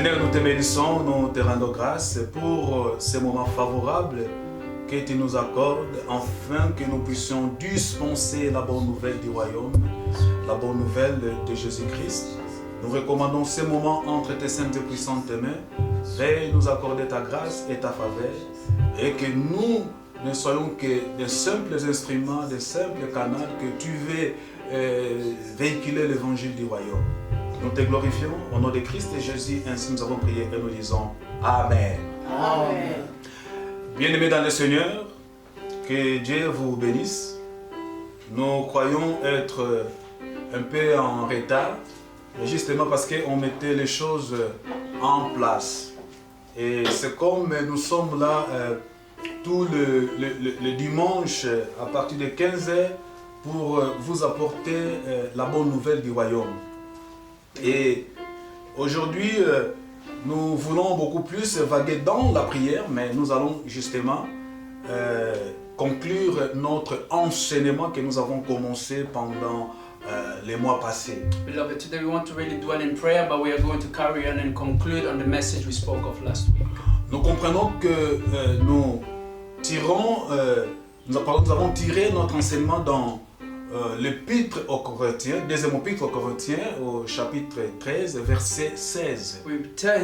Seigneur, nous te bénissons, nous te rendons grâce pour ces moments favorables que tu nous accordes, afin que nous puissions dispenser la bonne nouvelle du royaume, la bonne nouvelle de Jésus-Christ. Nous recommandons ces moments entre tes saintes et puissantes mains. Veuille nous accorder ta grâce et ta faveur, et que nous ne soyons que de simples instruments, de simples canaux que tu veux véhiculer l'évangile du royaume. Nous te glorifions au nom de Christ et Jésus, ainsi nous avons prié et nous disons Amen. Amen. Bien-aimés dans le Seigneur, que Dieu vous bénisse. Nous croyons être un peu en retard, justement parce qu'on mettait les choses en place. Et c'est comme nous sommes là tout le dimanche à partir de 15h pour vous apporter la bonne nouvelle du royaume. Et aujourd'hui, nous voulons beaucoup plus vaguer dans la prière, mais nous allons justement conclure notre enseignement que nous avons commencé pendant les mois passés. Beloved, today we want to really dwell in prayer, but we are going to carry on and conclude on the message we spoke of last week. Nous comprenons que nous avons tiré notre enseignement dans l'épître aux Corinthiens, deuxième épître aux Corinthiens, au chapitre 13, verset 16. We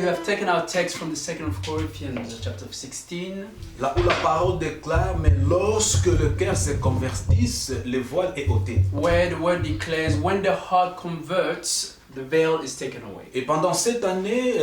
have taken our text from the 2nd of Corinthians, chapter 16. Là où la parole déclare, mais lorsque le cœur se convertisse, le voile est ôté. Where the word declares, when the heart converts, the veil is taken away. Et pendant cette année,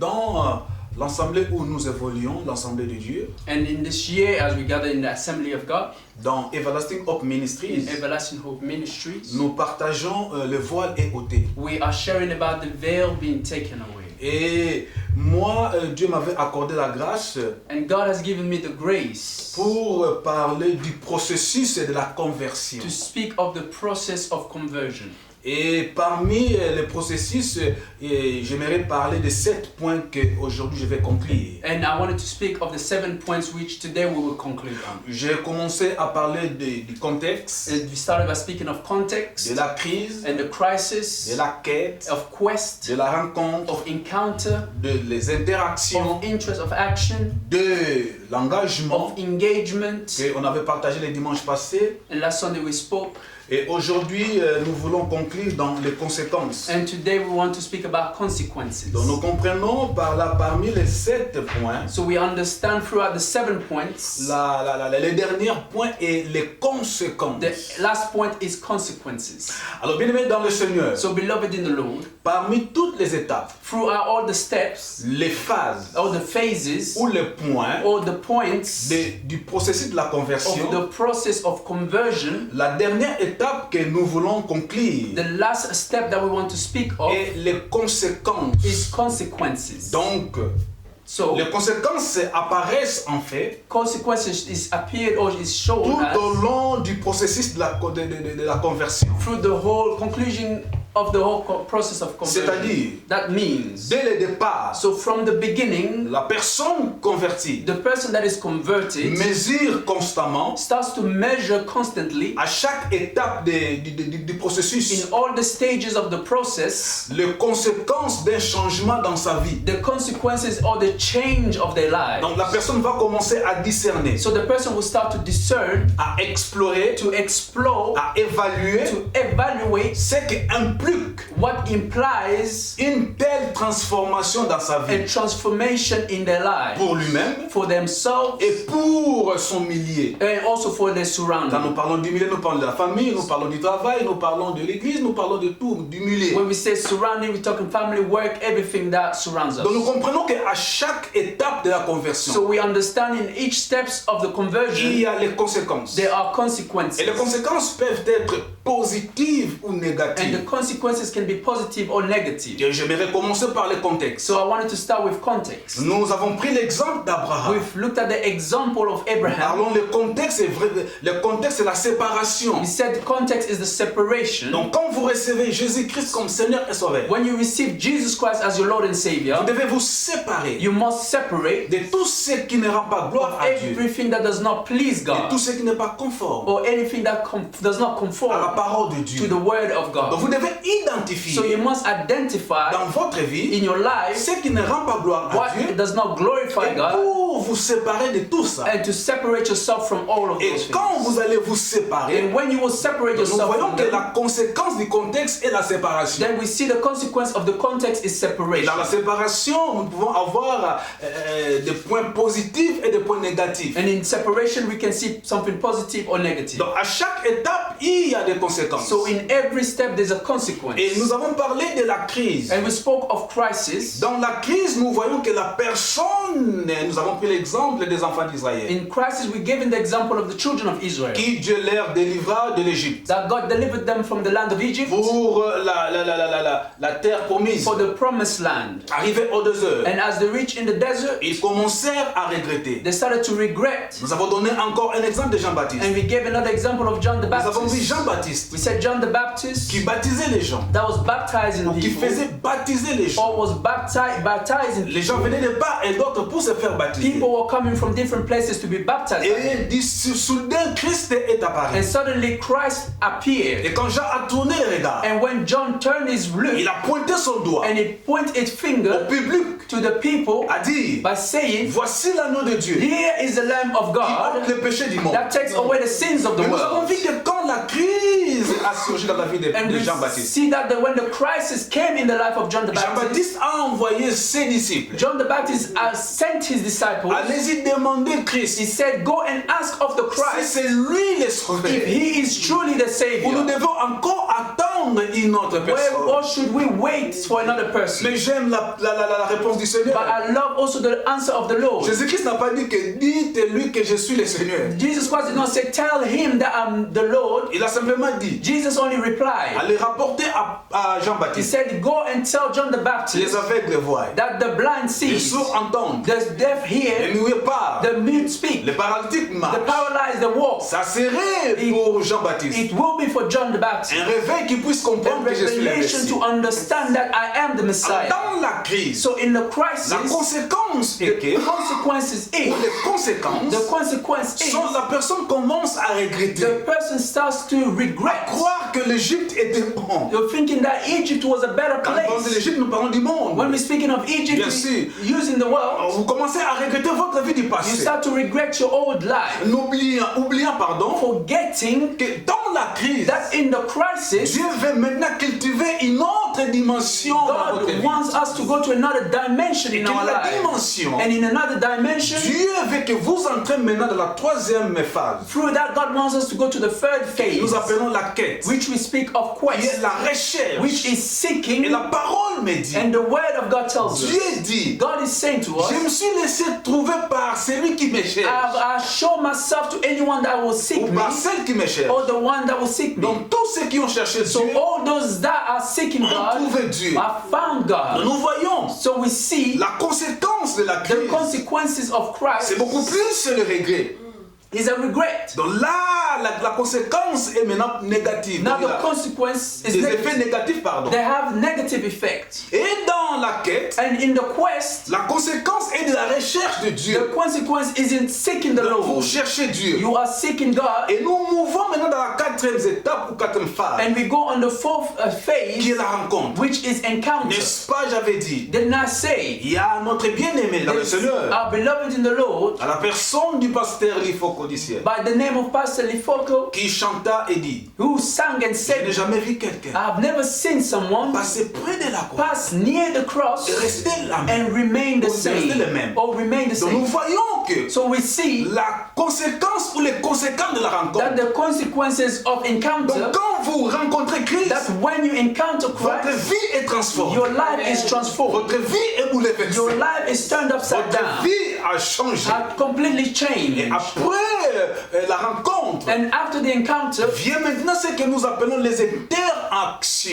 dans l'assemblée où nous évoluons, l'assemblée de Dieu, And in this year, as we gather in the assembly of God, dans Everlasting Hope Ministries, in Everlasting Hope Ministries, nous partageons le voile est ôté. we are sharing about the veil being taken away. Et moi, Dieu m'avait accordé la grâce And God has given me the grace pour parler du processus de la conversion. to speak of the process of conversion. Et parmi les processus, j'aimerais parler de 7 points qu'aujourd'hui je vais conclure. And I wanted to speak of the 7 points which today we will conclude on. J'ai commencé à parler du contexte, And we started by speaking of context de la crise, and the crisis, de la quête, of quest, de la rencontre, of encounter, de les interactions, of interest, of action, de l'engagement of engagement. qu'on avait partagé les dimanches passés. And last Sunday we spoke. Et aujourd'hui, nous voulons conclure dans les conséquences. And today we want to speak about consequences. Donc nous comprenons parmi les 7 points, So we understand throughout the 7 points. les derniers points et les conséquences. The last point is consequences. Alors bien aimé dans le Seigneur, So beloved in the Lord, parmi toutes les étapes, throughout all the steps, les phases all the phases, ou les points all the points du processus de la of conversion, the process of conversion, la dernière étape que nous voulons conclure the last step that we want to speak of et les conséquences. is consequences. Donc, So les conséquences apparaissent en fait consequences is appeared or is shown tout au as long du processus de la conversion. through the whole conclusion of the whole process of conversion. C'est-à-dire, That means, dès le départ, so from the beginning, la personne convertie the person that is converted mesure constamment starts to measure constantly à chaque étape du processus in all the stages of the process les conséquences d'un changement dans sa vie. the consequences or the change of their lives. Donc la personne va commencer à discerner, So the person will start to discern, à explorer, to explore, à évaluer to evaluate ce qui implique what implies une telle transformation dans sa a vie transformation in their life pour lui-même for themselves et pour son milieu. and also for their Quand surroundings. nous parlons du milieu, nous parlons de la famille, nous parlons du travail, nous parlons de l'église, nous parlons de tout, du milieu. When we say surrounding, we're talking family, work, everything that surrounds Donc nous us. comprenons qu'à chaque étape de la conversion, So we understand in each steps of the il conversion, y a les conséquences. there are consequences. Et les conséquences peuvent être positives ou And the négatives. consequences can be positive or negative. Et j'aimerais commencer par le contexte. So I wanted to start with context. Nous avons pris l'exemple d'Abraham. We've looked at the example of Abraham. Parlons le contexte, c'est vrai, le contexte c'est la séparation. We said the context is the separation. Donc quand vous recevez Jésus-Christ comme Seigneur et Sauveur, When you receive Jesus Christ as your Lord and Savior, vous devez vous séparer you must separate de tout ce qui ne rend pas gloire à Dieu, everything that does not please et God, tout ce qui n'est pas conforme or anything that does not à la conform parole de to Dieu. the Word of Donc God. vous devez identifier So you must identify dans votre vie in your life ce qui ne rend pas gloire à what Dieu does not glorify et God, pour vous séparer de tout ça. and to separate yourself from all of Et those quand things. vous allez vous séparer, And when you will separate nous yourself voyons from que them, la conséquence du contexte est la séparation. then we see the consequence of the context is Et separation. dans la séparation, nous pouvons avoir des points positifs et des points négatifs. And in separation, we can see something positive or negative. Donc à chaque étape, il y a des conséquences. So in every step, there's a consequence. Et nous avons parlé de la crise. And we spoke of crisis. Dans la crise, nous voyons que la personne, nous avons pris l'exemple des enfants d'Israël, In crisis, we gave the example of the children of Israel. qui Dieu leur délivra de l'Égypte That God delivered them from the land of Egypt pour la terre promise. for the promised land. Arrivés au désert, And as they reached in the desert, ils commencèrent à regretter. they started to regret. Nous avons donné encore un exemple de Jean-Baptiste. And we gave another example of John the Nous avons vu Baptist. Jean-Baptiste We said John the Baptist qui baptisait les gens, that was baptizing ou qui people, faisait baptiser les gens. or was baptizing Les gens venaient de part et d'autre pour se faire baptiser. people were coming from different places to be baptized. Et soudain, Christ est apparu. And suddenly Christ appeared. Et quand Jean a tourné le regard, And when John turned his look il a pointé son doigt and he pointed its au finger public, to the people a dit, by saying, voici l'agneau de Dieu qui "Here is the Lamb of ôte God le péché du monde. that takes away the sins of the Mais nous avons world." vu que quand la crise a surgi dans la vie And de we Jean-Baptiste, see that when the crisis came in the life of John the Baptist, Jean-Baptiste a envoyé ses disciples. John the Baptist sent his disciples. Allez-y demander He Christ said, "Go and ask of the si Christ c'est lui le if sauveur. he is truly the Ou nous Savior. devons encore attendre une autre Where personne. or should we wait for another person?" Mais j'aime la réponse du But Seigneur. I love also the answer of the Lord. Jésus-Christ n'a pas dit que dites-lui que je suis le Seigneur. Jesus Christ did not say, "Tell him that I'm the Lord." Il a simplement dit, Jesus only replied. allez rapporter à He Jean-Baptiste. said, "Go and tell John the Les Baptist aveugles voient, that the blind les see, sourds entendent, the deaf les hear, muets parlent, the mute speak, les paralytiques the marchent. paralyzed they walk." Ça serait pour Jean-Baptiste It will be for John the Baptist. un réveil qui puisse The comprendre que je suis le revelation Messie. to understand that I am the Alors, Messiah. dans la crise, So in the la crisis, conséquence est que, the consequences ou is, les conséquences, the consequence is, la personne commence à regretter, the person starts to à regret. croire que l'Égypte était bon. You're thinking that Egypt was a better Quand on parle de place. l'Égypte, nous parlons du monde. When we're speaking of Egypt, Bien sûr. using the world, Vous commencez à regretter votre vie du you passé. start to regret your old life, Oubliant, forgetting que dans la crise, that in the crisis, Dieu veut maintenant cultiver une autre dimension dans votre God vie. wants us to go to another dimension Et in que our la life. dimension, And in another dimension, Dieu veut que vous entrez maintenant dans la troisième phase. through that, God wants us to go to the third phase, Nous appelons la quête, which we speak of qui est quest, la recherche. which is Et seeking, la parole me dit, and the word of God tells Dieu us. dit, God is saying to us, je me suis laissé trouver par celui qui me cherche, I show myself to anyone that will seek ou me, par celle qui me cherche. or the one that will seek me. Donc tous ceux qui ont cherché So Dieu all those that are seeking ont God trouvé Dieu. have found God. Nous voyons So we see la conséquence de la the crise. consequences of Christ C'est beaucoup plus le regret. is a regret. Donc là, la conséquence est maintenant négative. Now Donc, il y the a consequence is des negative. effets négatifs, pardon. They have negative effects. Et dans la quête, And in the quest, la conséquence est de la recherche de the Dieu. consequence is in seeking the Donc, vous Lord. cherchez Dieu. You are seeking God, Et nous mouvons maintenant dans la quatrième étape ou quatrième phase, and we go on the fourth qui phase, est la rencontre. which is encounter. N'est-ce pas, j'avais dit, Didn't I say, il y a notre bien-aimé dans le Seigneur, our beloved in the Lord, à la personne du pasteur Lifoko d'Ici, by the name of Pastor Lifoko, qui chanta et dit, who sang and je n'ai said, jamais vu quelqu'un I've never seen someone passer près de la croix pass near the cross et rester la même. and remain the Ou rester le same, même. or remain the Donc nous same. voyons que So we see la conséquence ou les conséquences de la rencontre. that the consequences of encounter, Donc quand vous rencontrez Christ, that when you encounter votre Christ, vie est transformée. your life is transformed. Votre vie est bouleversée. Your life is turned upside Votre down, vie a changé. completely Et changed. après la rencontre, And after the encounter, vient maintenant ce que nous appelons les interactions.